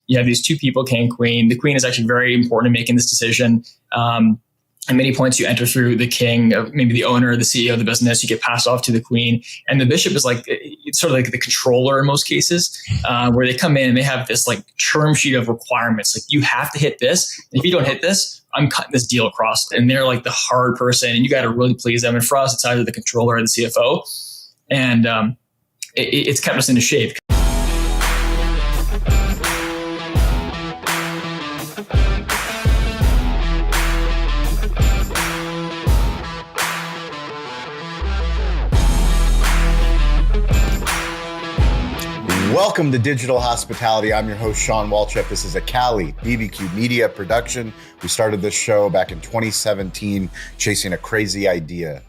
you have these two people, king and queen. The queen is actually very important in making this decision. At many points, you enter through the king, maybe the owner, the CEO of the business. You get passed off to the queen, and the bishop is like it's sort of like the controller in most cases, where they come in and they have this like term sheet of requirements. Like you have to hit this. And if you don't hit this, I'm cutting this deal across. And they're like the hard person, and you got to really please them. And for us, it's either the controller or the CFO, and it's kept us into shape. Welcome to Digital Hospitality. I'm your host, Shawn Walchef. This is a Cali BBQ Media production. We started this show back in 2017, chasing a crazy idea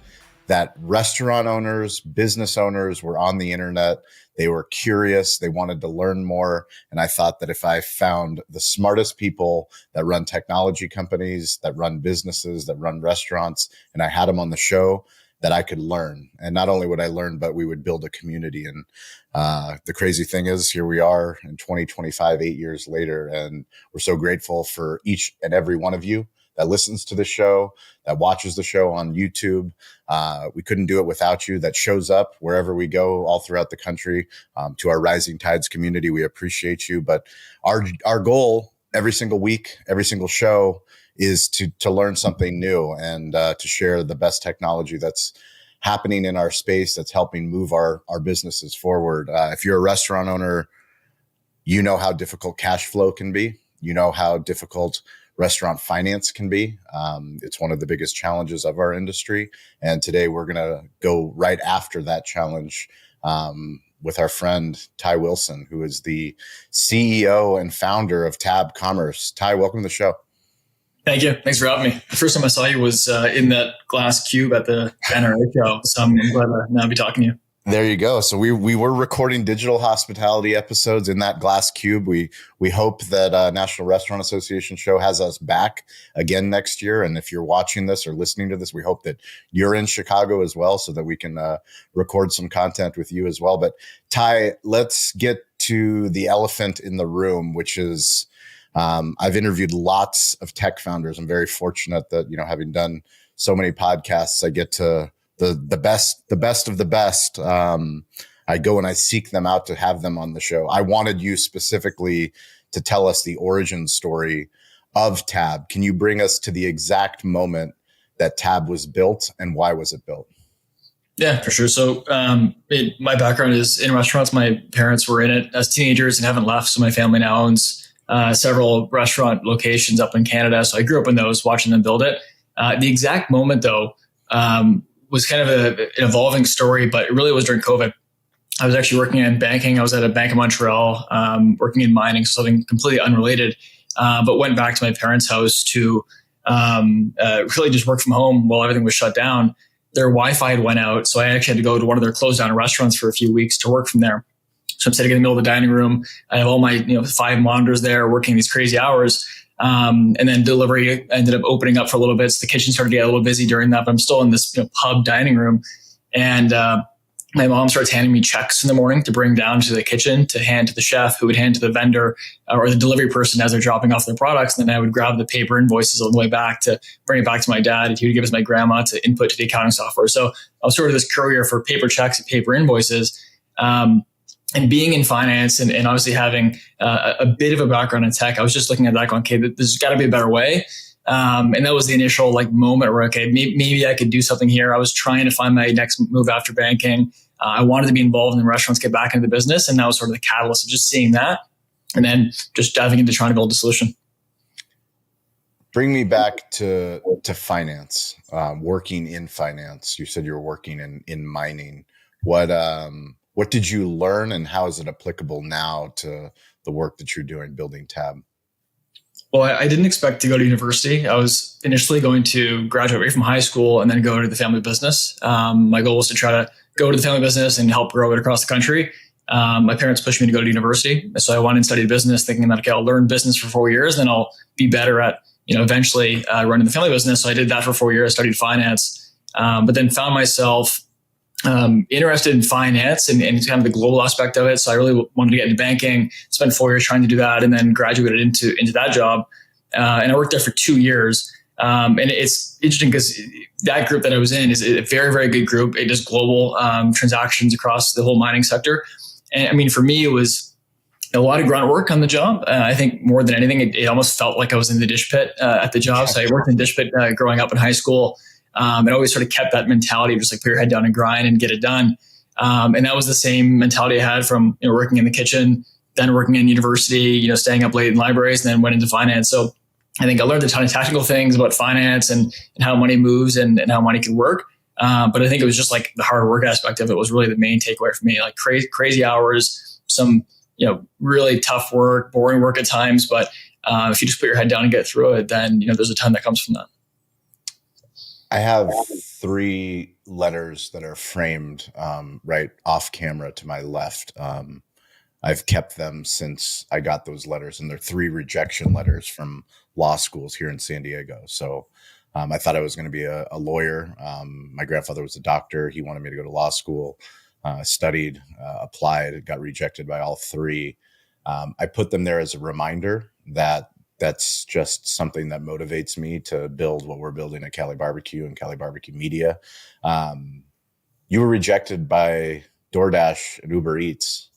that restaurant owners, business owners were on the internet. They were curious. They wanted to learn more. And I thought that if I found the smartest people that run technology companies, that run businesses, that run restaurants, and I had them on the show, that I could learn. And not only would I learn, but we would build a community. And the crazy thing is, here we are in 2025, 8 years later, and we're so grateful for each and every one of you that listens to the show, that watches the show on YouTube. We couldn't do it without you, that shows up wherever we go all throughout the country. To our Rising Tides community, we appreciate you. But our goal every single week, every single show is to learn something new and to share the best technology that's happening in our space, that's helping move our businesses forward. If you're a restaurant owner, you know how difficult cash flow can be. You know how difficult restaurant finance can be. It's one of the biggest challenges of our industry. And today we're going to go right after that challenge with our friend, Ty Wilson, who is the CEO and founder of Tab Commerce. Ty, welcome to the show. Thank you. Thanks for having me. The first time I saw you was in that glass cube at the NRA show. So I'm glad to now be talking to you. There you go. So we were recording digital hospitality episodes in that glass cube. We hope that National Restaurant Association show has us back again next year. And if you're watching this or listening to this, we hope that you're in Chicago as well, so that we can record some content with you as well. But Ty, let's get to the elephant in the room, which is I've interviewed lots of tech founders. I'm very fortunate that, having done so many podcasts, I get to the best of the best. I go and I seek them out to have them on the show. I wanted you specifically to tell us the origin story of Tab. Can you bring us to the exact moment that Tab was built, and why was it built? Yeah, for sure. So my background is in restaurants. My parents were in it as teenagers and haven't left. So my family now owns several restaurant locations up in Canada. So I grew up in those, watching them build it. The exact moment, though, was kind of an evolving story, but it really was during COVID. I was actually working in banking. I was at a Bank of Montreal, working in mining, so something completely unrelated, but went back to my parents' house to really just work from home while everything was shut down. Their Wi-Fi had went out, so I actually had to go to one of their closed down restaurants for a few weeks to work from there. So I'm sitting in the middle of the dining room. I have all my 5 monitors there working these crazy hours. And then delivery ended up opening up for a little bit. So the kitchen started to get a little busy during that, but I'm still in this pub dining room. And my mom starts handing me checks in the morning to bring down to the kitchen to hand to the chef, who would hand to the vendor or the delivery person as they're dropping off their products. And then I would grab the paper invoices on the way back to bring it back to my dad. He would give us my grandma to input to the accounting software. So I was sort of this courier for paper checks and paper invoices. And being in finance and obviously having a bit of a background in tech, I was just looking at that going, okay, there's got to be a better way. And that was the initial moment where, okay, maybe I could do something here. I was trying to find my next move after banking. I wanted to be involved in restaurants, get back into the business. And that was sort of the catalyst of just seeing that and then just diving into trying to build a solution. Bring me back to finance, working in finance. You said you were working in mining. What did you learn, and how is it applicable now to the work that you're doing building Tab? Well, I didn't expect to go to university. I was initially going to graduate right from high school and then go to the family business. My goal was to try to go to the family business and help grow it across the country. My parents pushed me to go to university. So I went and studied business, thinking that, okay, I'll learn business for 4 years, then I'll be better at, eventually running the family business. So I did that for 4 years, studied finance, but then found myself interested in finance and kind of the global aspect of it. So I really wanted to get into banking, spent 4 years trying to do that, and then graduated into that job. And I worked there for 2 years. And it's interesting because that group that I was in is a very, very good group. It does global transactions across the whole mining sector. And I mean, for me, it was a lot of grunt work on the job. I think more than anything, it almost felt like I was in the dish pit at the job. So I worked in the dish pit growing up in high school. And always sort of kept that mentality of just like put your head down and grind and get it done. And that was the same mentality I had from working in the kitchen, then working in university, staying up late in libraries, and then went into finance. So I think I learned a ton of tactical things about finance and how money moves and how money can work. But I think it was just like the hard work aspect of it was really the main takeaway for me. Like crazy hours, some really tough work, boring work at times. But if you just put your head down and get through it, then there's a ton that comes from that. I have 3 letters that are framed right off camera to my left. I've kept them since I got those letters, and they're 3 rejection letters from law schools here in San Diego. So I thought I was going to be a lawyer. My grandfather was a doctor. He wanted me to go to law school, studied, applied, got rejected by all 3. I put them there as a reminder that that's just something that motivates me to build what we're building at Cali BBQ and Cali BBQ Media. You were rejected by DoorDash and Uber Eats.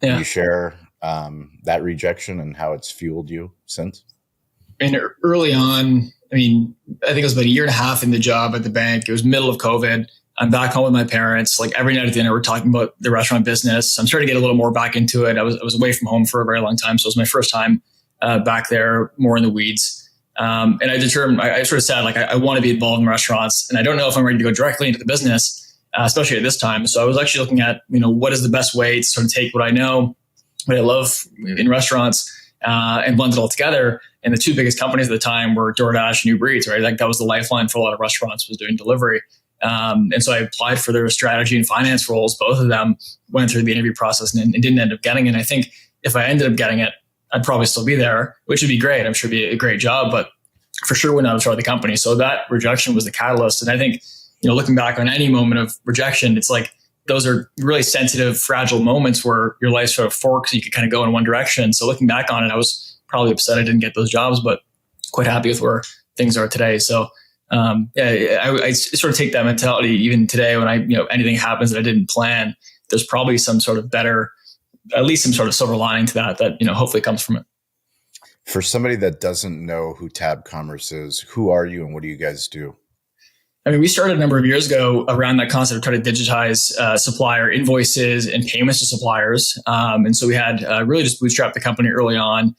Yeah. Can you share that rejection and how it's fueled you since? And early on, I think it was about a year and a half in the job at the bank. It was middle of COVID. I'm back home with my parents. Like every night at dinner, we're talking about the restaurant business. I'm starting to get a little more back into it. I was away from home for a very long time. So it was my first time back there, more in the weeds. And I determined, I sort of said, like, I want to be involved in restaurants, and I don't know if I'm ready to go directly into the business, especially at this time. So I was actually looking at, what is the best way to sort of take what I know, what I love in restaurants, and blend it all together. And the 2 biggest companies at the time were DoorDash and Uber Eats, right? Like that was the lifeline for a lot of restaurants, was doing delivery. And so I applied for their strategy and finance roles. Both of them went through the interview process and didn't end up getting it. And I think if I ended up getting it, I'd probably still be there, which would be great. I'm sure it'd be a great job, but for sure would not have started the company. So that rejection was the catalyst. And I think, looking back on any moment of rejection, it's like those are really sensitive, fragile moments where your life sort of forks. You could kind of go in one direction. So looking back on it, I was probably upset I didn't get those jobs, but quite happy with where things are today. So I sort of take that mentality even today when anything happens that I didn't plan. There's probably some sort of better, at least some sort of silver lining to that hopefully comes from it. For somebody that doesn't know who Tab Commerce is, who are you and what do you guys do? We started a number of years ago around that concept of trying to digitize supplier invoices and payments to suppliers. And so we had really just bootstrapped the company early on,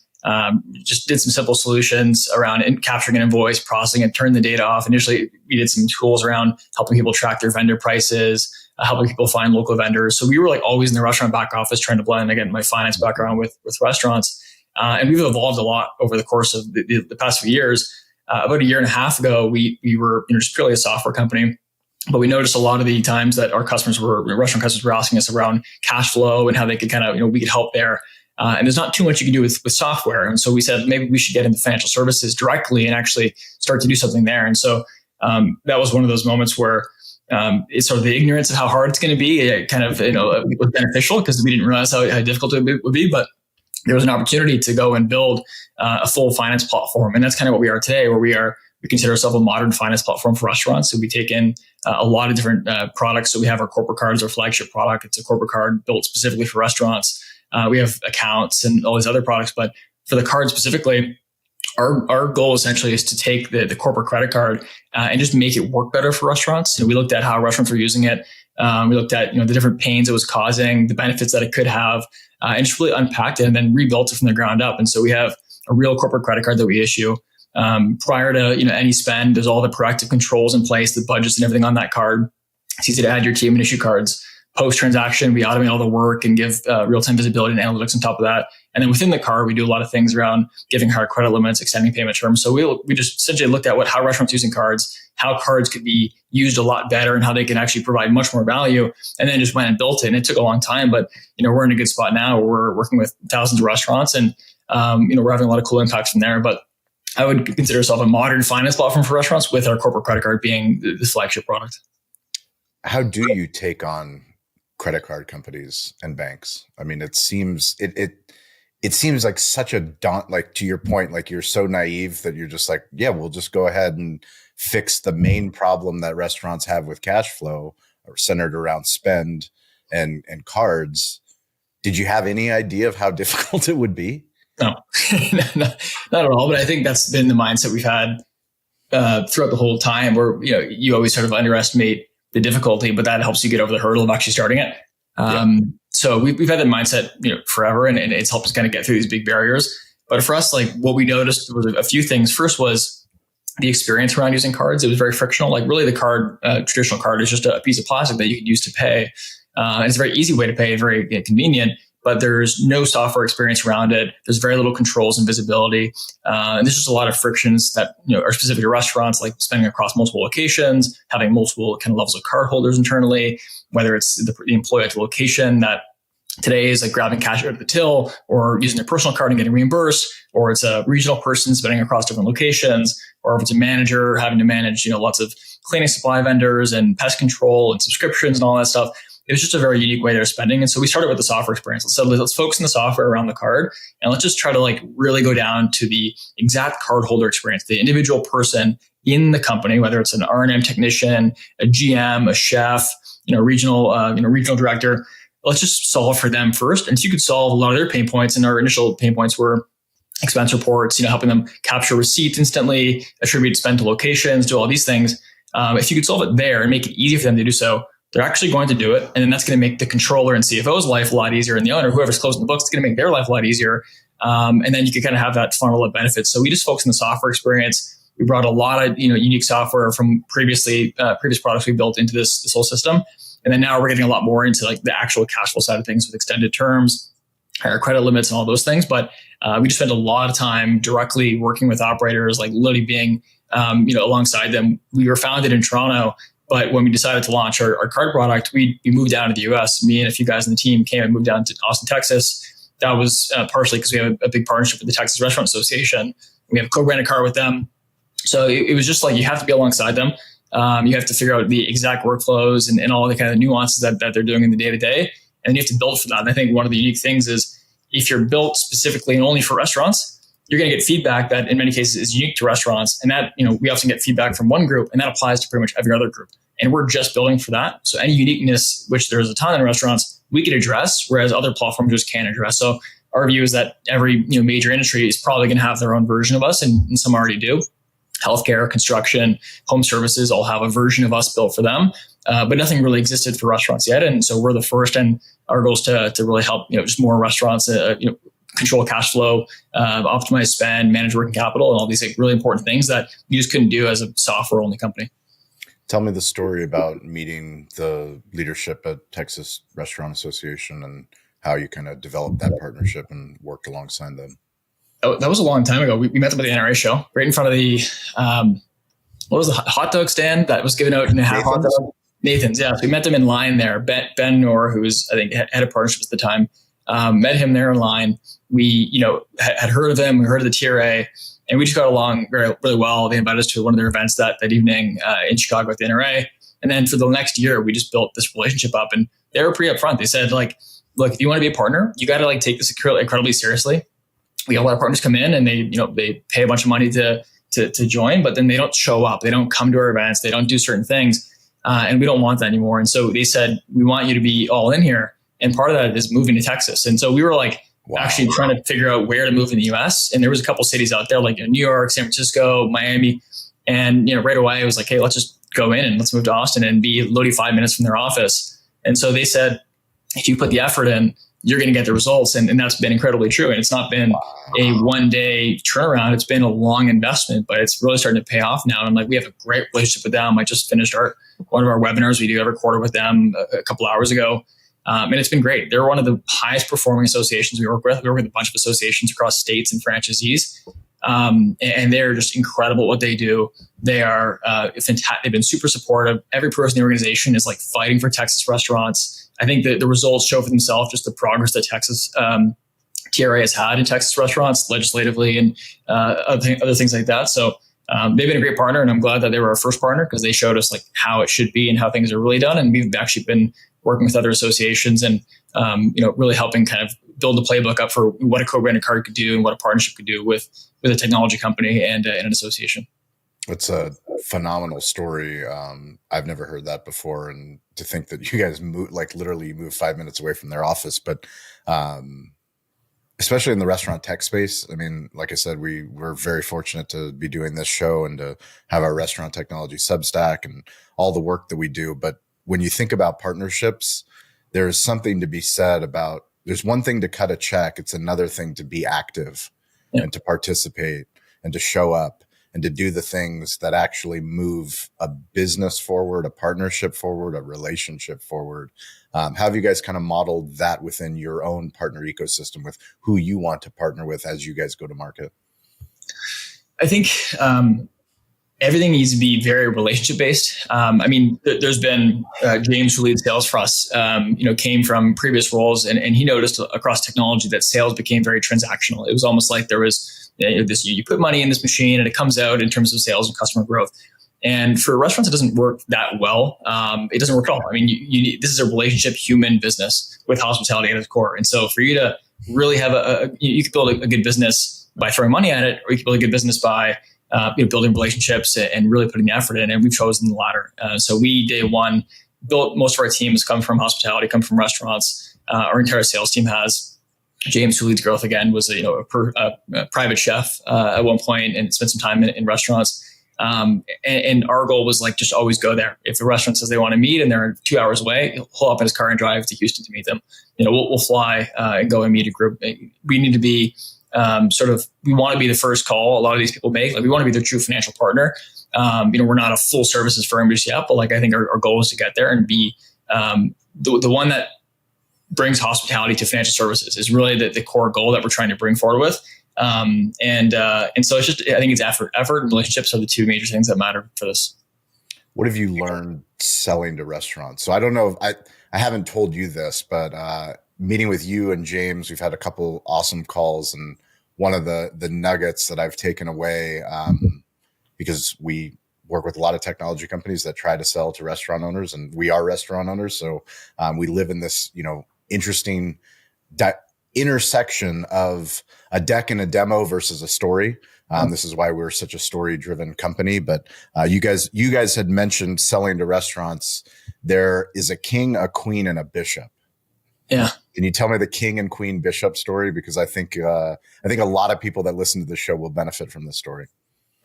just did some simple solutions around capturing an invoice, processing it, turn the data off. Initially, we did some tools around helping people track their vendor prices, helping people find local vendors. So we were like always in the restaurant back office trying to blend, again, my finance background with restaurants. And we've evolved a lot over the course of the past few years. About a year and a half ago, we were just purely a software company, but we noticed a lot of the times that our restaurant customers were asking us around cash flow and how they could kind of, we could help there. And there's not too much you can do with software. And so we said, maybe we should get into financial services directly and actually start to do something there. And so that was one of those moments where it's sort of the ignorance of how hard it's going to be. It kind of, it was beneficial because we didn't realize how difficult it would be, but there was an opportunity to go and build a full finance platform. And that's kind of what we are today, where we consider ourselves a modern finance platform for restaurants. So we take in a lot of different products. So we have our corporate cards, our flagship product. It's a corporate card built specifically for restaurants. We have accounts and all these other products, but for the card specifically, our goal essentially is to take the corporate credit card and just make it work better for restaurants. We looked at how restaurants were using it. We looked at the different pains it was causing, the benefits that it could have, and just really unpacked it and then rebuilt it from the ground up. And so we have a real corporate credit card that we issue. Prior to any spend, there's all the proactive controls in place, the budgets and everything on that card. It's easy to add your team and issue cards. Post-transaction, we automate all the work and give real-time visibility and analytics on top of that. And then within the card, we do a lot of things around giving hard credit limits, extending payment terms. So we just essentially looked at how restaurants using cards, how cards could be used a lot better and how they can actually provide much more value. And then just went and built it. And it took a long time, but we're in a good spot now. We're working with thousands of restaurants and we're having a lot of cool impacts from there. But I would consider ourselves a modern finance platform for restaurants with our corporate credit card being the flagship product. How do you take on credit card companies and banks? I mean, it seems like such a like to your point, like you're so naive that you're just like, yeah, we'll just go ahead and fix the main problem that restaurants have with cash flow, or centered around spend and cards. Did you have any idea of how difficult it would be? No, not at all. But I think that's been the mindset we've had throughout the whole time, where you always sort of underestimate the difficulty, but that helps you get over the hurdle of actually starting it. So we've had that mindset forever, and it's helped us kind of get through these big barriers. But for us, like, what we noticed was a few things. First was the experience around using cards. It was very frictional. Like, really, the card, traditional card, is just a piece of plastic that you can use to pay. And it's a very easy way to pay, very convenient, but there's no software experience around it. There's very little controls and visibility. And there's just a lot of frictions that are specific to restaurants, like spending across multiple locations, having multiple kind of levels of card holders internally, whether it's the employee at the location that today is like grabbing cash out of the till, or using their personal card and getting reimbursed, or it's a regional person spending across different locations, or if it's a manager having to manage lots of cleaning supply vendors and pest control and subscriptions and all that stuff. It was just a very unique way they're spending. And so we started with the software experience. So let's focus on the software around the card, and let's just try to like really go down to the exact cardholder experience, the individual person in the company, whether it's an R&M technician, a GM, a chef, regional director. Let's just solve for them first. And so you could solve a lot of their pain points. And our initial pain points were expense reports, helping them capture receipts instantly, attribute spend to locations, do all these things. If you could solve it there and make it easy for them to do so, they're actually going to do it. And then that's going to make the controller and CFO's life a lot easier. And the owner, whoever's closing the books, it's going to make their life a lot easier. And then you can kind of have that funnel of benefits. So we just focused on the software experience. We brought a lot of unique software from previous products we built into this whole system. And then now we're getting a lot more into like the actual cash flow side of things with extended terms, higher credit limits, and all those things. But we just spend a lot of time directly working with operators, like literally being alongside them. We were founded in Toronto, but when we decided to launch our card product, we moved down to the US. Me and a few guys on the team came and moved down to Austin, Texas. That was partially because we have a big partnership with the Texas Restaurant Association. We have a co-branded card with them. So it was just like, you have to be alongside them. You have to figure out the exact workflows and all the kind of nuances that they're doing in the day-to-day. And you have to build for that. And I think one of the unique things is, if you're built specifically and only for restaurants, you're going to get feedback that in many cases is unique to restaurants. And that, we often get feedback from one group, and that applies to pretty much every other group. And we're just building for that. So any uniqueness, which there's a ton in restaurants, we could address, whereas other platforms just can't address. So our view is that every major industry is probably going to have their own version of us, and some already do. Healthcare, construction, home services all have a version of us built for them. But nothing really existed for restaurants yet. And so we're the first, and our goal is to really help, just more restaurants, control cash flow, optimize spend, manage working capital, and all these really important things that you just couldn't do as a software only company. Tell me the story about meeting the leadership at Texas Restaurant Association and how you kind of developed that partnership and worked alongside them. Oh, that was a long time ago. We met them at the NRA show, right in front of the, what was the hot dog stand that was given out in a half hot dog? Nathan's, yeah. So we met them in line there. Ben Noor, who was, I think, head of partnerships at the time, met him there in line. We, had heard of him. We heard of the TRA, and we just got along really well. They invited us to one of their events that evening in Chicago at the NRA. And then for the next year, we just built this relationship up, and they were pretty upfront. They said, like, look, if you want to be a partner, you got to take this incredibly seriously. We have a lot of partners come in, and they pay a bunch of money to join, but then they don't show up. They don't come to our events. They don't do certain things. And we don't want that anymore. And so they said, we want you to be all in here. And part of that is moving to Texas. And so we were like, actually trying to figure out where to move in the US. And there was a couple cities out there, like New York, San Francisco, Miami. And, right away it was like, hey, let's just go in and let's move to Austin and be literally 5 minutes from their office. And so they said, if you put the effort in, you're going to get the results. And that's been incredibly true. And it's not been a one-day turnaround. It's been a long investment, but it's really starting to pay off now. And we have a great relationship with them. I just finished one of our webinars we do every quarter with them a couple hours ago. And it's been great. They're one of the highest performing associations we work with. We work with a bunch of associations across states and franchisees. And they're just incredible at what they do. They are fantastic. They've been super supportive. Every person in the organization is fighting for Texas restaurants. I think that the results show for themselves just the progress that Texas TRA has had in Texas restaurants legislatively and other things like that. So they've been a great partner, and I'm glad that they were our first partner because they showed us like how it should be and how things are really done. And we've actually been working with other associations and, really helping kind of build the playbook up for what a co-branded card could do and what a partnership could do with a technology company and an association. It's a phenomenal story. I've never heard that before. And to think that you guys literally move 5 minutes away from their office, but especially in the restaurant tech space. I mean, like I said, we're very fortunate to be doing this show and to have our restaurant technology Substack and all the work that we do. But when you think about partnerships, there's something to be said about, there's one thing to cut a check. It's another thing to be active and to participate and to show up and to do the things that actually move a business forward, a partnership forward, a relationship forward. How have you guys kind of modeled that within your own partner ecosystem with who you want to partner with as you guys go to market? I think everything needs to be very relationship based. There's been James, who leads sales for us, came from previous roles, and he noticed across technology that sales became very transactional. It was almost like there was this, you put money in this machine and it comes out in terms of sales and customer growth. And for restaurants, it doesn't work that well. It doesn't work at all. I mean, this is a relationship, human business with hospitality at its core. And so for you to really have you could build a good business by throwing money at it, or you could build a good business by building relationships and really putting the effort in. And we've chosen the latter. So we, day one, built, most of our teams come from hospitality, come from restaurants. Our entire sales team has. James, who leads growth again, was a private chef at one point and spent some time in restaurants. And our goal was like, just always go there. If the restaurant says they want to meet and they're 2 hours away, he'll pull up in his car and drive to Houston to meet them. We'll fly and go and meet a group. We need to be we want to be the first call a lot of these people make. Like, we want to be their true financial partner. We're not a full services firm just yet, but like, I think our goal is to get there and be the one that brings hospitality to financial services is really the core goal that we're trying to bring forward with. And so it's just, I think it's effort and relationships are the two major things that matter for this. What have you learned selling to restaurants? So I don't know if I haven't told you this, but meeting with you and James, we've had a couple awesome calls, and one of the nuggets that I've taken away, because we work with a lot of technology companies that try to sell to restaurant owners, and we are restaurant owners. So we live in this, interesting intersection of a deck and a demo versus a story. This is why we're such a story-driven company. But you guys had mentioned selling to restaurants. There is a king, a queen, and a bishop. Yeah. Can you tell me the king and queen bishop story? Because I think a lot of people that listen to this show will benefit from this story.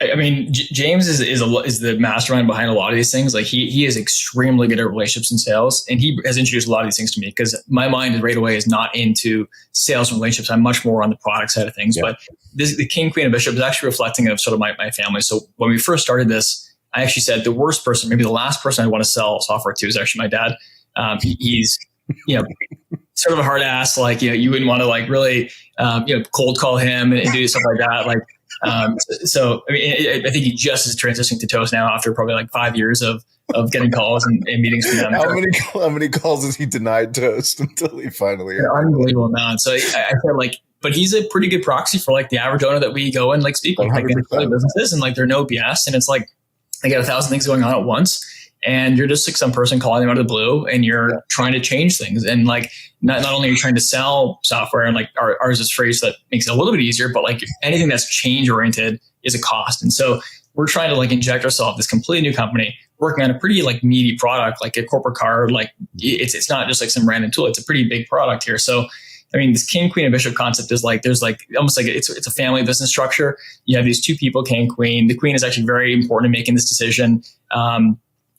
I mean, James is the mastermind behind a lot of these things. Like, he is extremely good at relationships and sales, and he has introduced a lot of these things to me because my mind right away is not into sales and relationships. I'm much more on the product side of things. Yeah. But the king, queen, and bishop is actually reflecting of sort of my family. So when we first started this, I actually said the worst person, maybe the last person I want to sell software to is actually my dad. He's sort of a hard ass. Like, you wouldn't want to like really cold call him and do stuff like that. Like. So I mean, I think he just is transitioning to Toast now after probably like 5 years of getting calls and meetings from them. How many calls has he denied Toast until he finally? Unbelievable amount. So I feel like, but he's a pretty good proxy for like the average owner that we go and like speak with, like businesses, and like they're no BS, and it's like they got 1,000 things going on at once. And you're just like some person calling them out of the blue, and you're trying to change things. And like, not only are you trying to sell software, and like ours is a phrase that makes it a little bit easier, but like anything that's change oriented is a cost. And so we're trying to like inject ourselves this completely new company working on a pretty like meaty product, like a corporate card. Like it's not just like some random tool. It's a pretty big product here. So, I mean, this king, queen, and bishop concept is like, there's like almost like it's a family business structure. You have these two people, king, queen. The queen is actually very important in making this decision.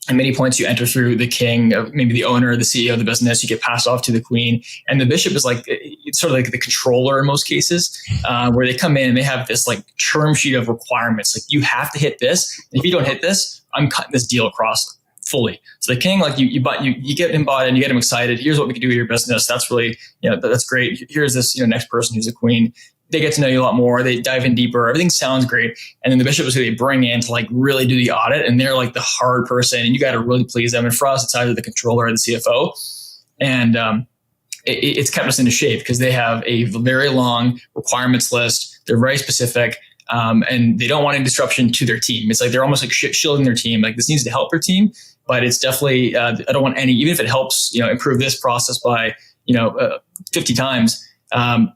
At many points, you enter through the king, maybe the owner, the CEO of the business. You get passed off to the queen, and the bishop is like, it's sort of like the controller in most cases, where they come in and they have this like term sheet of requirements. Like, you have to hit this. And if you don't hit this, I'm cutting this deal across fully. So the king, like you get him bought in, you get him excited. Here's what we can do with your business. That's really, that's great. Here's this, next person who's a queen. They get to know you a lot more. They dive in deeper. Everything sounds great. And then the bishop is who they bring in to like really do the audit. And they're like the hard person, and you got to really please them. And for us, it's either the controller or the CFO. And it's kept us into shape because they have a very long requirements list. They're very specific. and they don't want any disruption to their team. It's like they're almost like shielding their team. Like this needs to help their team, but it's definitely I don't want any, even if it helps improve this process by 50 times.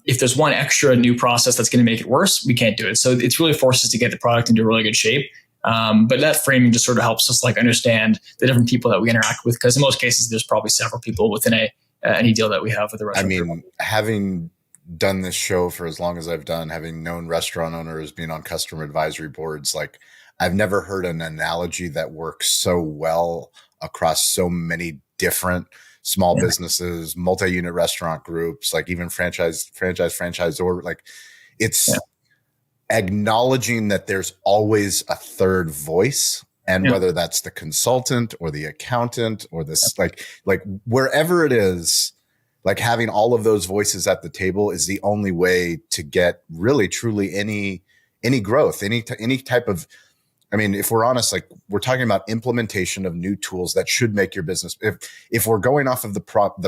If there's one extra new process that's going to make it worse, we can't do it. So it's really forced us to get the product into really good shape. But that framing just sort of helps us like understand the different people that we interact with, because in most cases there's probably several people within any deal that we have with the restaurant. I mean, having done this show for as long as I've done, having known restaurant owners, being on customer advisory boards, like I've never heard an analogy that works so well across so many different small businesses, multi-unit restaurant groups, like even franchisor, like it's acknowledging that there's always a third voice, and whether that's the consultant or the accountant or this, like wherever it is, like having all of those voices at the table is the only way to get really truly any growth, any type of, I mean, if we're honest, like we're talking about implementation of new tools that should make your business. If we're going off of the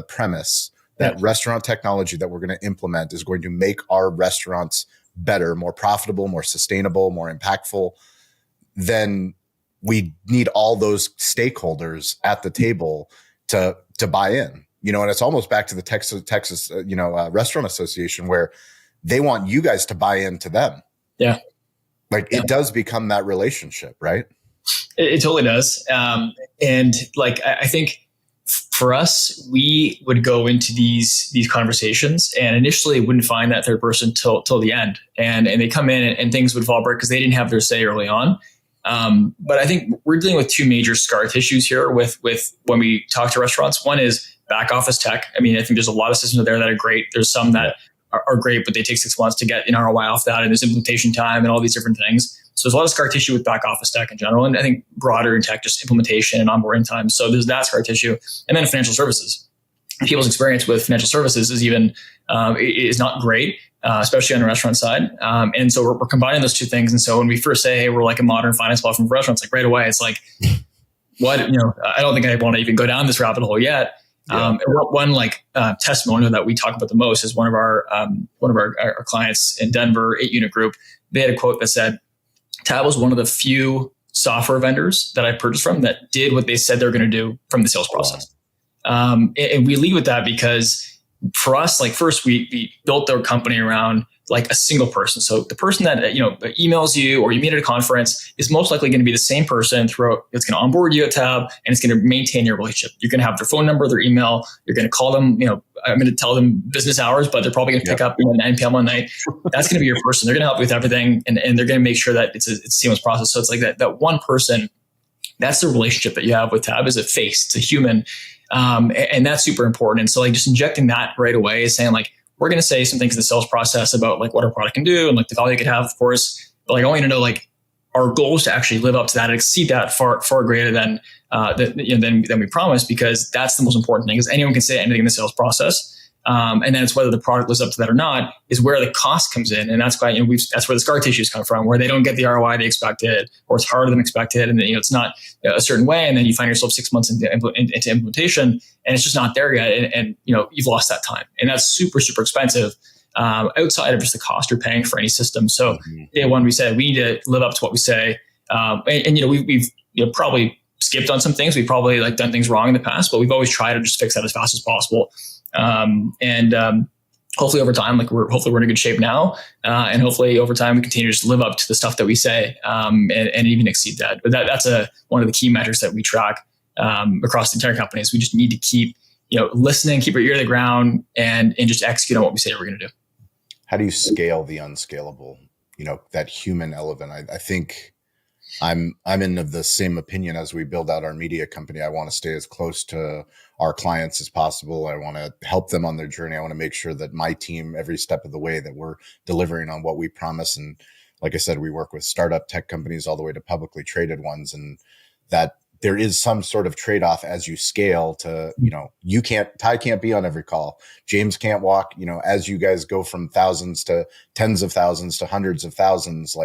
premise that restaurant technology that we're going to implement is going to make our restaurants better, more profitable, more sustainable, more impactful, then we need all those stakeholders at the table to buy in. And it's almost back to the Texas Restaurant Association, where they want you guys to buy into them. Yeah. Like it does become that relationship, right? It totally does. And like, I think for us, we would go into these conversations and initially wouldn't find that third person till the end. And they come in and things would fall apart because they didn't have their say early on. But I think we're dealing with two major scar tissues here with when we talk to restaurants. One is back office tech. I mean, I think there's a lot of systems there that are great. There's some that are great, but they take 6 months to get an ROI off that, and there's implementation time and all these different things. So there's a lot of scar tissue with back office tech in general, and I think broader in tech, just implementation and onboarding time. So there's that scar tissue, and then financial services. People's experience with financial services is not great, especially on the restaurant side. And so we're combining those two things. And so when we first say, hey, we're like a modern finance platform for restaurants, like right away, it's like, what? I don't think I want to even go down this rabbit hole yet. One testimonial that we talk about the most is one of our clients in Denver, 8-unit group. They had a quote that said, Tab was one of the few software vendors that I purchased from that did what they said they're going to do from the sales process. And we lead with that because for us, like first we built their company around like a single person. So the person that, emails you or you meet at a conference is most likely going to be the same person throughout. It's going to onboard you at Tab and it's going to maintain your relationship. You're going to have their phone number, their email. You're going to call them, I'm going to tell them business hours, but they're probably going to pick up at 9 p.m. one night. That's going to be your person. They're going to help you with everything. And they're going to make sure that it's a seamless process. So it's like that one person, that's the relationship that you have with Tab, is a face, it's a human. And that's super important. And so like just injecting that right away is saying like, we're going to say some things in the sales process about like what our product can do and like the value it could have, of course. But like I want you to know like our goal is to actually live up to that and exceed that far greater than we promised, because that's the most important thing. Is anyone can say anything in the sales process, and then it's whether the product lives up to that or not is where the cost comes in, and that's why that's where the scar tissues come from, where they don't get the ROI they expected, or it's harder than expected, and then it's not a certain way, and then you find yourself 6 months into implementation, and it's just not there yet, and you've lost that time, and that's super expensive. Outside of just the cost you're paying for any system. So day one, we said we need to live up to what we say. We've probably skipped on some things. We've probably done things wrong in the past, but we've always tried to just fix that as fast as possible. Hopefully over time, we're in a good shape now. And hopefully over time we continue to just live up to the stuff that we say, and even exceed that. But that's one of the key metrics that we track, across the entire company. Is we just need to keep, listening, keep our ear to the ground, and just execute on what we say we're going to do. How do you scale the unscalable? That human element. I think I'm in the same opinion as we build out our media company. I want to stay as close to our clients as possible. I want to help them on their journey. I want to make sure that my team, every step of the way, that we're delivering on what we promise. And like I said, we work with startup tech companies all the way to publicly traded ones, and that there is some sort of trade-off as you scale to, Ty can't be on every call. James can't walk, as you guys go from thousands to tens of thousands to hundreds of thousands,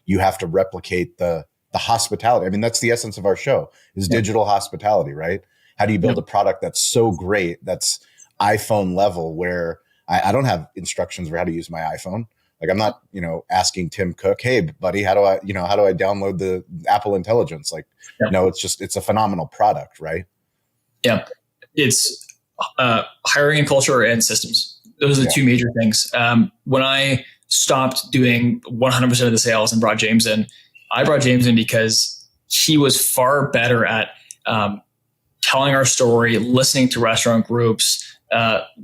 you have to replicate the hospitality. I mean, that's the essence of our show, is digital hospitality, right? How do you build a product that's so great, that's iPhone level, where I don't have instructions for how to use my iPhone. Like I'm not, asking Tim Cook, hey buddy, how do I download the Apple Intelligence? Like, no, it's a phenomenal product, right? Yeah. It's hiring and culture and systems. Those are the two major things. When I stopped doing 100% of the sales and brought James in, I brought James in because he was far better at telling our story, listening to restaurant groups,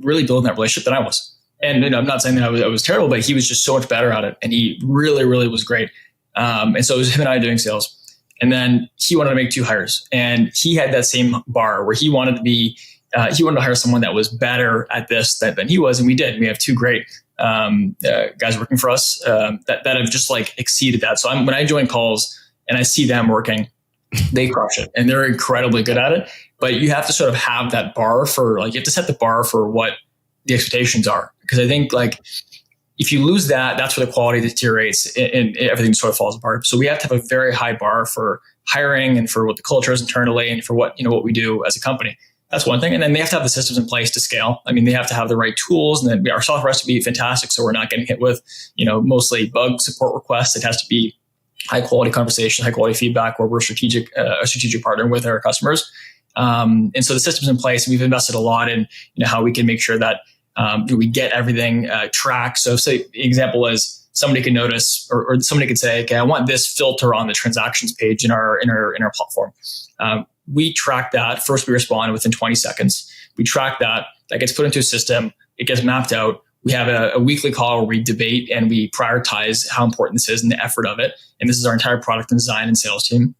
really building that relationship than I was. And I'm not saying that I was terrible, but he was just so much better at it. And he really, really was great. And so it was him and I doing sales. And then he wanted to make 2 hires. And he had that same bar where he wanted to hire someone that was better at this than he was. And we did. We have 2 great guys working for us that have just like exceeded that. So when I join calls and I see them working, they crush it and they're incredibly good at it. But you have to sort of have that bar you have to set the bar for what the expectations are. Because I think like if you lose that, that's where the quality deteriorates and everything sort of falls apart. So we have to have a very high bar for hiring and for what the culture is internally and for what we do as a company. That's one thing. And then they have to have the systems in place to scale. I mean, they have to have the right tools, and then our software has to be fantastic. So we're not getting hit with, mostly bug support requests. It has to be high quality conversation, high quality feedback where we're a strategic partner with our customers. And so the system's in place, and we've invested a lot in, how we can make sure that we get everything tracked. So say the example is somebody could notice or somebody could say, okay, I want this filter on the transactions page in our platform. We track that. First, we respond within 20 seconds. We track that. That gets put into a system. It gets mapped out. We have a weekly call where we debate and we prioritize how important this is and the effort of it. And this is our entire product and design and sales team.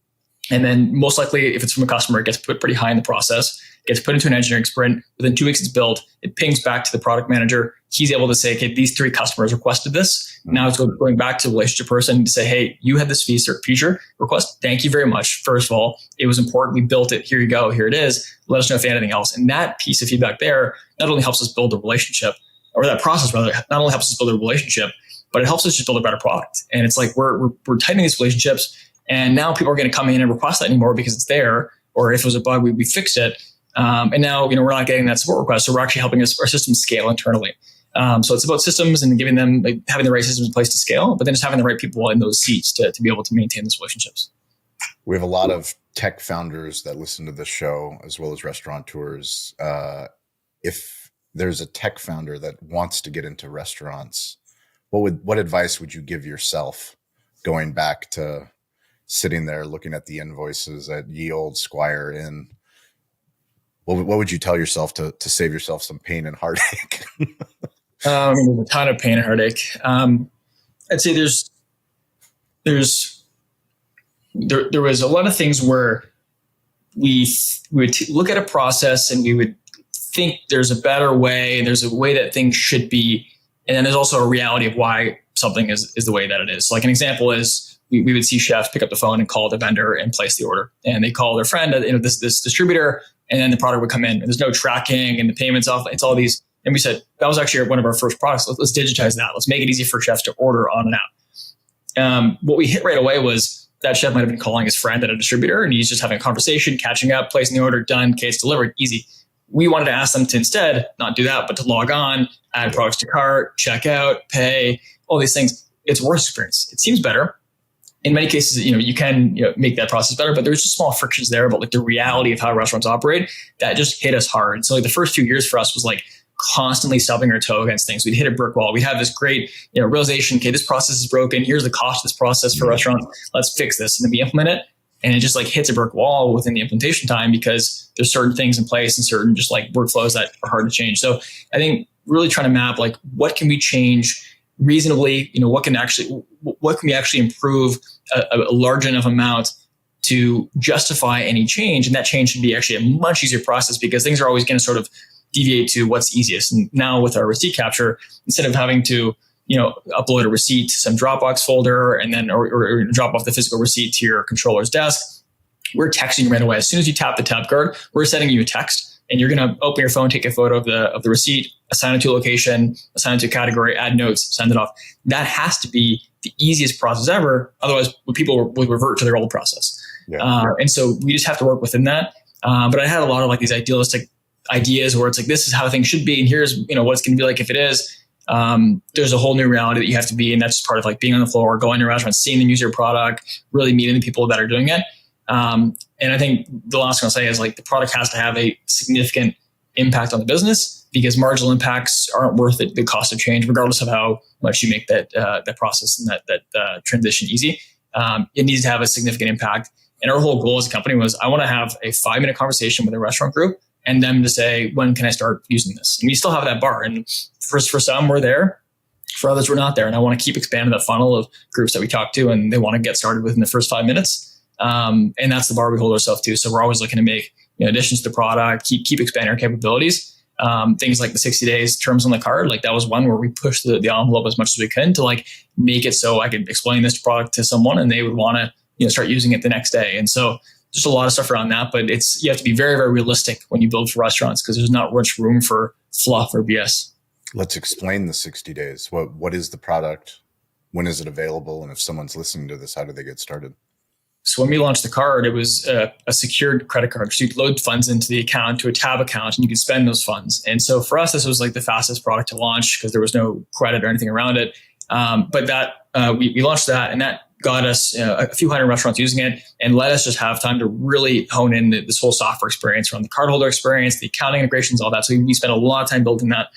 And then most likely, if it's from a customer, it gets put pretty high in the process, gets put into an engineering sprint. Within 2 weeks, it's built. It pings back to the product manager. He's able to say, okay, these 3 customers requested this. Now it's going back to the relationship person to say, hey, you had this feature request. Thank you very much. First of all, it was important. We built it. Here you go. Here it is. Let us know if you had anything else. And that piece of feedback there not only helps us build a relationship, or that process rather, not only helps us build a relationship, but it helps us just build a better product. And it's like we're tightening these relationships. And now people are going to come in and request that anymore because it's there. Or if it was a bug, we fixed it. And now, we're not getting that support request. So we're actually helping our systems scale internally. So it's about systems and giving them, having the right systems in place to scale, but then just having the right people in those seats to be able to maintain those relationships. We have a lot of tech founders that listen to this show, as well as restaurateurs. If there's a tech founder that wants to get into restaurants, what advice would you give yourself going back to sitting there looking at the invoices at ye old Squire Inn? What would you tell yourself to save yourself some pain and heartache? There's a ton of pain and heartache. I'd say there was a lot of things where we would look at a process and we would think there's a better way and there's a way that things should be. And then there's also a reality of why something is the way that it is. Like an example is we would see chefs pick up the phone and call the vendor and place the order. And they call their friend, this distributor, and then the product would come in. And there's no tracking and the payments off. It's all these. And we said, that was actually one of our first products. Let's digitize that. Let's make it easy for chefs to order on an app. What we hit right away was that chef might have been calling his friend at a distributor and he's just having a conversation, catching up, placing the order, done, case delivered, easy. We wanted to ask them to instead not do that, but to log on, add products to cart, check out, pay, all these things. It's a worse experience. It seems better. In many cases, you can make that process better, but there's just small frictions there about like the reality of how restaurants operate that just hit us hard. So like the first few years for us was like constantly stubbing our toe against things. We'd hit a brick wall. We'd have this great realization, okay, this process is broken. Here's the cost of this process for restaurants. Let's fix this. And then we implement it. And it just like hits a brick wall within the implementation time because there's certain things in place and certain just like workflows that are hard to change. So I think really trying to map like what can we change reasonably, what can we actually improve a large enough amount to justify any change. And that change should be actually a much easier process because things are always going to sort of deviate to what's easiest. And now with our receipt capture, instead of having to, upload a receipt to some Dropbox folder and then, or drop off the physical receipt to your controller's desk, we're texting you right away. As soon as you tap the tab card, we're sending you a text. And you're going to open your phone, take a photo of the receipt, assign it to a location, assign it to a category, add notes, send it off. That has to be the easiest process ever. Otherwise, people will revert to their old process. Yeah. And so we just have to work within that. But I had a lot of like these idealistic ideas where it's like, this is how things should be. And here's, what it's going to be like if it is. there's a whole new reality that you have to be in. That's part of like being on the floor, going to restaurants, seeing them use your product, really meeting the people that are doing it. And I think the last thing I'll say is like the product has to have a significant impact on the business, because marginal impacts aren't worth the cost of change, regardless of how much you make that process and that transition easy. It needs to have a significant impact. And our whole goal as a company was, I want to have a 5-minute conversation with a restaurant group and them to say, when can I start using this? And we still have that bar. And for some, we're there. For others, we're not there. And I want to keep expanding that funnel of groups that we talk to, and they want to get started within the first 5 minutes. And that's the bar we hold ourselves to. So we're always looking to make additions to the product, keep expanding our capabilities. Things like the 60 days terms on the card, like that was one where we pushed the envelope as much as we could to like make it so I could explain this product to someone and they would want to start using it the next day. And so just a lot of stuff around that, but you have to be very, very realistic when you build for restaurants, because there's not much room for fluff or BS. Let's explain the 60 days. What is the product? When is it available? And if someone's listening to this, how do they get started? So when we launched the card, it was a secured credit card. So you could load funds into the account, to a tab account, and you could spend those funds. And so for us, this was like the fastest product to launch because there was no credit or anything around it. But that we launched that, and that got us a few hundred restaurants using it, and let us just have time to really hone in this whole software experience around the cardholder experience, the accounting integrations, all that. So we spent a lot of time building that.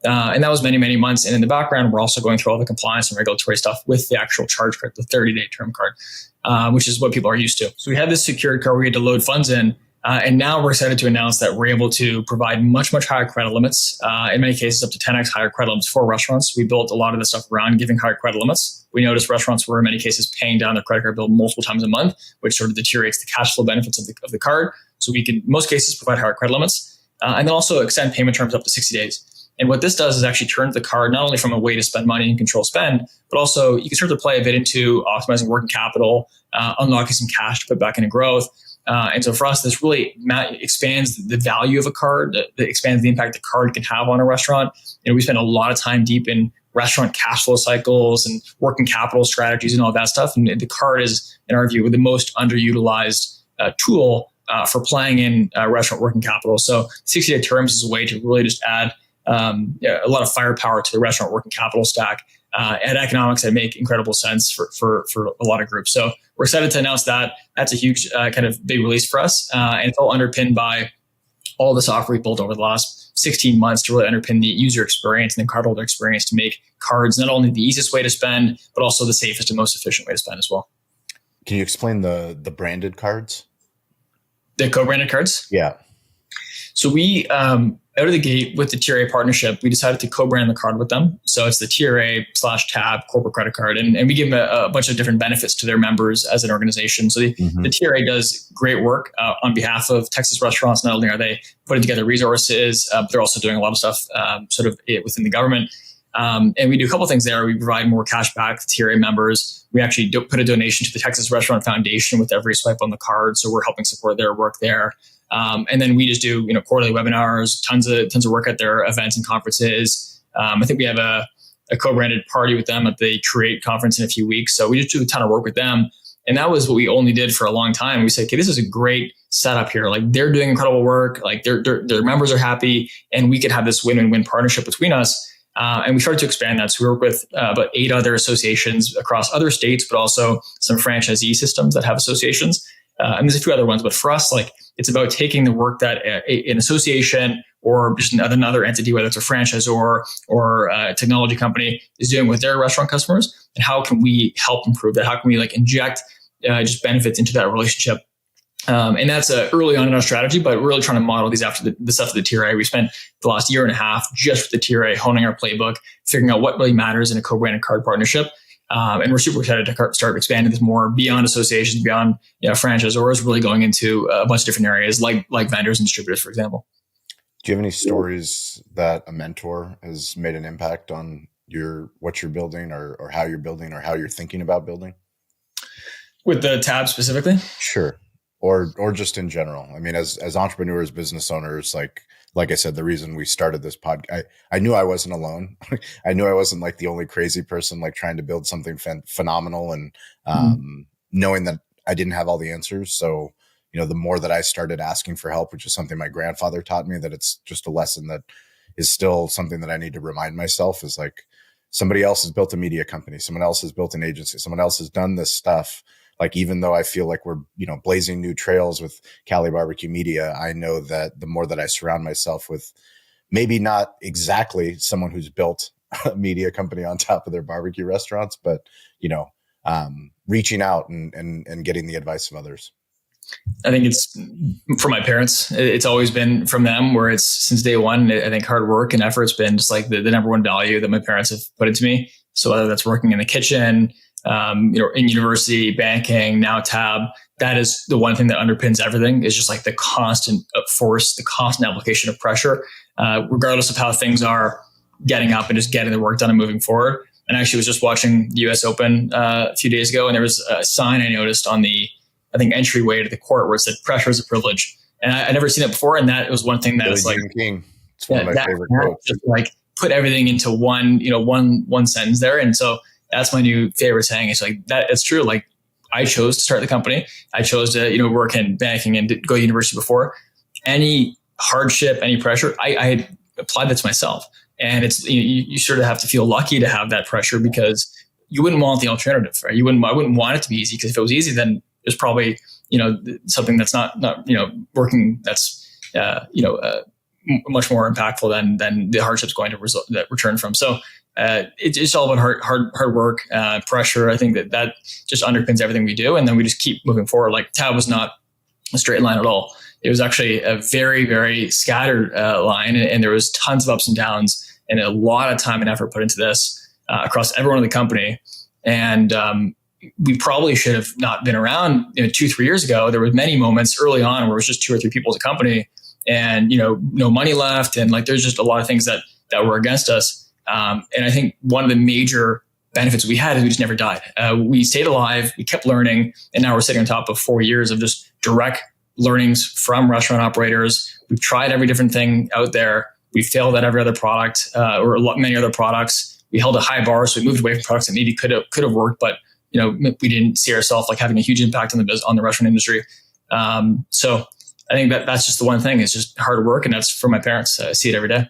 And that was many, many months. And in the background, we're also going through all the compliance and regulatory stuff with the actual charge card, the 30-day term card, which is what people are used to. So we had this secured card where we had to load funds in. And now we're excited to announce that we're able to provide much, much higher credit limits, in many cases up to 10x higher credit limits for restaurants. We built a lot of this stuff around giving higher credit limits. We noticed restaurants were in many cases paying down their credit card bill multiple times a month, which sort of deteriorates the cash flow benefits of the card. So we could, in most cases, provide higher credit limits, and then also extend payment terms up to 60 days. And what this does is actually turn the card not only from a way to spend money and control spend, but also you can start to play a bit into optimizing working capital, unlocking some cash to put back into growth. And so for us, this really expands the value of a card, that expands the impact the card can have on a restaurant. We spend a lot of time deep in restaurant cash flow cycles and working capital strategies and all that stuff. And the card is, in our view, the most underutilized tool for playing in restaurant working capital. So 60-day terms is a way to really just add a lot of firepower to the restaurant working capital stack, and economics that make incredible sense for a lot of groups. So we're excited to announce that. That's a huge kind of big release for us. And it's all underpinned by all the software we built over the last 16 months to really underpin the user experience and the cardholder experience to make cards not only the easiest way to spend, but also the safest and most efficient way to spend as well. Can you explain the branded cards? The co-branded cards? Yeah. So we, out of the gate with the TRA partnership, we decided to co-brand the card with them. So it's the TRA/TAB corporate credit card. And we give them a bunch of different benefits to their members as an organization. So the TRA does great work on behalf of Texas restaurants. Not only are they putting together resources, but they're also doing a lot of stuff sort of within the government. And we do a couple of things there. We provide more cash back to TRA members. We actually put a donation to the Texas Restaurant Foundation with every swipe on the card. So we're helping support their work there. And then we just do, quarterly webinars, tons of work at their events and conferences. I think we have a co-branded party with them at the Create conference in a few weeks. So we just do a ton of work with them. And that was what we only did for a long time. We said, okay, this is a great setup here. Like they're doing incredible work. Like their members are happy, and we could have this win-win-win partnership between us. And we started to expand that. So we work with about 8 other associations across other states, but also some franchisee systems that have associations. And there's a few other ones. But for us, like it's about taking the work that an association or just another entity, whether it's a franchisor or a technology company, is doing with their restaurant customers, and how can we help improve that? How can we like inject just benefits into that relationship? And that's early on in our strategy, but we're really trying to model these after the stuff of the TRA. We spent the last year and a half just with the TRA, honing our playbook, figuring out what really matters in a co-branded card partnership. And we're super excited to start expanding this more beyond associations, beyond franchisors, really going into a bunch of different areas like vendors and distributors, for example. Do you have any stories that a mentor has made an impact on what you're building or how you're building or how you're thinking about building? With the tab specifically? Sure. Or just in general. I mean, as entrepreneurs, business owners, like I said, the reason we started this podcast, I knew I wasn't alone. I knew I wasn't like the only crazy person like trying to build something phenomenal, and knowing that I didn't have all the answers. So, the more that I started asking for help, which is something my grandfather taught me, that it's just a lesson that, is still something that I need to remind myself is like, somebody else has built a media company. Someone else has built an agency. Someone else has done this stuff. Like, even though I feel like we're, blazing new trails with Cali BBQ Media, I know that the more that I surround myself with maybe not exactly someone who's built a media company on top of their barbecue restaurants, but, reaching out and getting the advice of others. I think it's for my parents. It's always been from them, where it's since day one. I think hard work and effort's been just like the number one value that my parents have put into me. So whether that's working in the kitchen, in university, banking, now Tab, that is the one thing that underpins everything, is just like the constant force, the constant application of pressure, regardless of how things are, getting up and just getting the work done and moving forward. And I actually was just watching the US Open a few days ago, and there was a sign I noticed on the, I think, entryway to the court where it said "pressure is a privilege," and I'd never seen it before. And that was one thing that was like, King. It's one of my favorite quotes. Just like put everything into one sentence there. And so that's my new favorite saying. It's like that. It's true. Like, I chose to start the company. I chose to work in banking and to go to university before. Any hardship, any pressure, I applied that to myself. And it's you sort of have to feel lucky to have that pressure, because you wouldn't want the alternative, right? I wouldn't want it to be easy, because if it was easy, then there's probably, something that's not working. That's, much more impactful than the hardships going to return from. So, it's all about hard work, pressure. I think that just underpins everything we do. And then we just keep moving forward. Like, Tab was not a straight line at all. It was actually a very, very scattered line. And there was tons of ups and downs, and a lot of time and effort put into this across everyone in the company. And, we probably should have not been around 2-3 years ago. There were many moments early on where it was just 2 or 3 people as a company, and no money left, and like there's just a lot of things that were against us. And I think one of the major benefits we had is we just never died. We stayed alive, we kept learning, and now we're sitting on top of 4 years of just direct learnings from restaurant operators. We've tried every different thing out there. We failed at every other product or many other products. We held a high bar, so we moved away from products that maybe could have worked, but we didn't see ourselves like having a huge impact on the restaurant industry. So I think that's just the one thing. It's just hard work, and that's from my parents. I see it every day.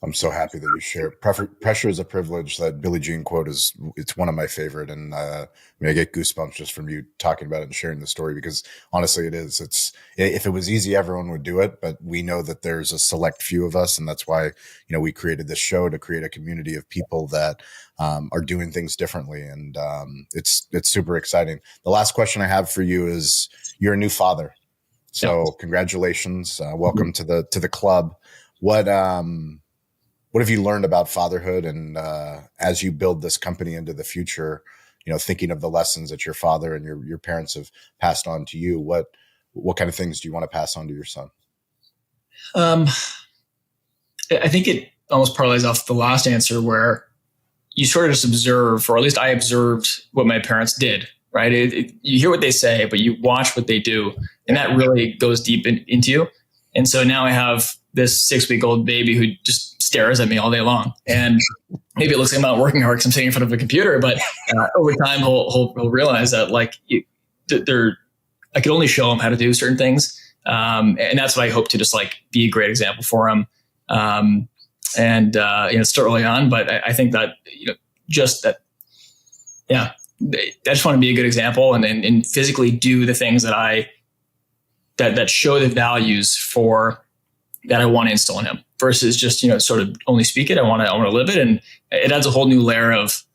I'm so happy that you share. Pressure is a privilege. That Billie Jean quote it's one of my favorite. And I get goosebumps just from you talking about it and sharing the story, because honestly, it is. If it was easy, everyone would do it. But we know that there's a select few of us. And that's why, we created this show, to create a community of people that are doing things differently. And it's super exciting. The last question I have for you is, you're a new father. So congratulations. Welcome to the club. What have you learned about fatherhood? And as you build this company into the future, thinking of the lessons that your father and your parents have passed on to you, what kind of things do you want to pass on to your son? I think it almost parlays off the last answer, where you sort of just observe, or at least I observed what my parents did, right? You hear what they say, but you watch what they do, and that really goes deep into you. And so now I have this 6-week-old baby who just stares at me all day long. And maybe it looks like I'm not working hard because I'm sitting in front of a computer, but over time he'll realize that I could only show him how to do certain things. And that's what I hope to just like be a great example for him. It's still early on, but I think that, just that, I just want to be a good example and physically do the things that show the values that I want to instill in him, versus just, sort of only speak it. I want to live it. And it adds a whole new layer of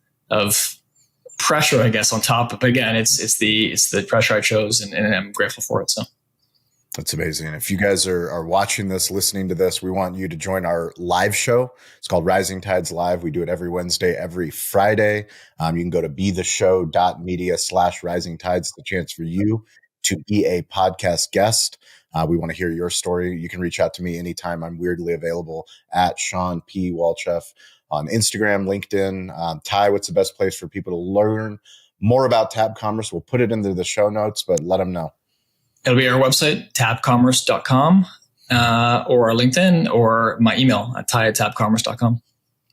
pressure, I guess, on top. But again, it's the pressure I chose, and I'm grateful for it. So that's amazing. If you guys are watching this, listening to this, we want you to join our live show. It's called Rising Tides Live. We do it every Wednesday, every Friday. You can go to betheshow.media/rising tides. It's the chance for you to be a podcast guest. We want to hear your story. You can reach out to me anytime. I'm weirdly available at Shawn P. Walchef on Instagram, LinkedIn. Ty, what's the best place for people to learn more about Tab Commerce? We'll put it into the show notes, but let them know. It'll be our website, tabcommerce.com, or our LinkedIn, or my email at ty@tabcommerce.com.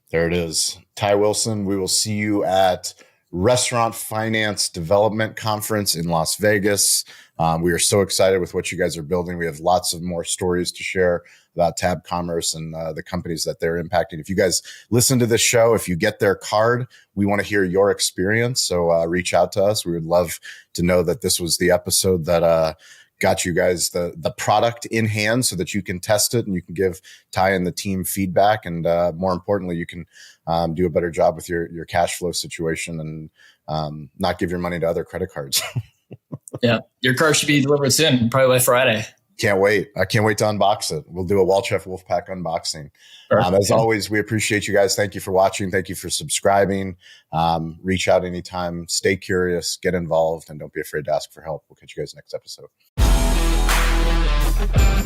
There it is. Ty Wilson, we will see you at Restaurant Finance Development Conference in Las Vegas. We are so excited with what you guys are building. We have lots of more stories to share about Tab Commerce and the companies that they're impacting. If you guys listen to this show, if you get their card, we want to hear your experience. So reach out to us. We would love to know that this was the episode that got you guys the product in hand so that you can test it and you can give Ty and the team feedback. And more importantly, you can do a better job with your cash flow situation and not give your money to other credit cards. Yeah. Your car should be delivered soon, probably by Friday. Can't wait. I can't wait to unbox it. We'll do a Walchef Wolfpack unboxing. As always, we appreciate you guys. Thank you for watching. Thank you for subscribing. Reach out anytime. Stay curious, get involved, and don't be afraid to ask for help. We'll catch you guys next episode.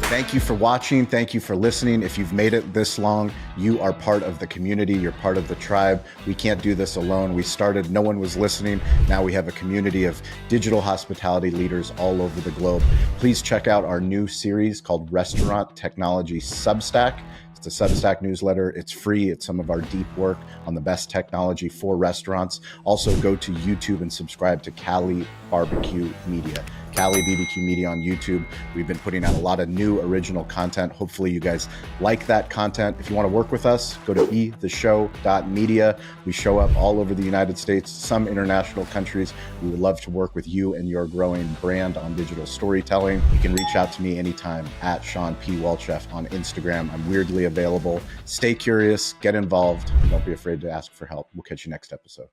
Thank you for watching. Thank you for listening. If you've made it this long, you are part of the community. You're part of the tribe. We can't do this alone. We started, no one was listening. Now we have a community of digital hospitality leaders all over the globe. Please check out our new series called Restaurant Technology Substack. It's a Substack newsletter. It's free. It's some of our deep work on the best technology for restaurants. Also, go to YouTube and subscribe to Cali BBQ Media. Cali BBQ Media on YouTube. We've been putting out a lot of new original content. Hopefully you guys like that content. If you want to work with us, go to betheshow.media. We show up all over the United States, some international countries. We would love to work with you and your growing brand on digital storytelling. You can reach out to me anytime at Shawn P. Walchef on Instagram. I'm weirdly available. Stay curious, get involved, and don't be afraid to ask for help. We'll catch you next episode.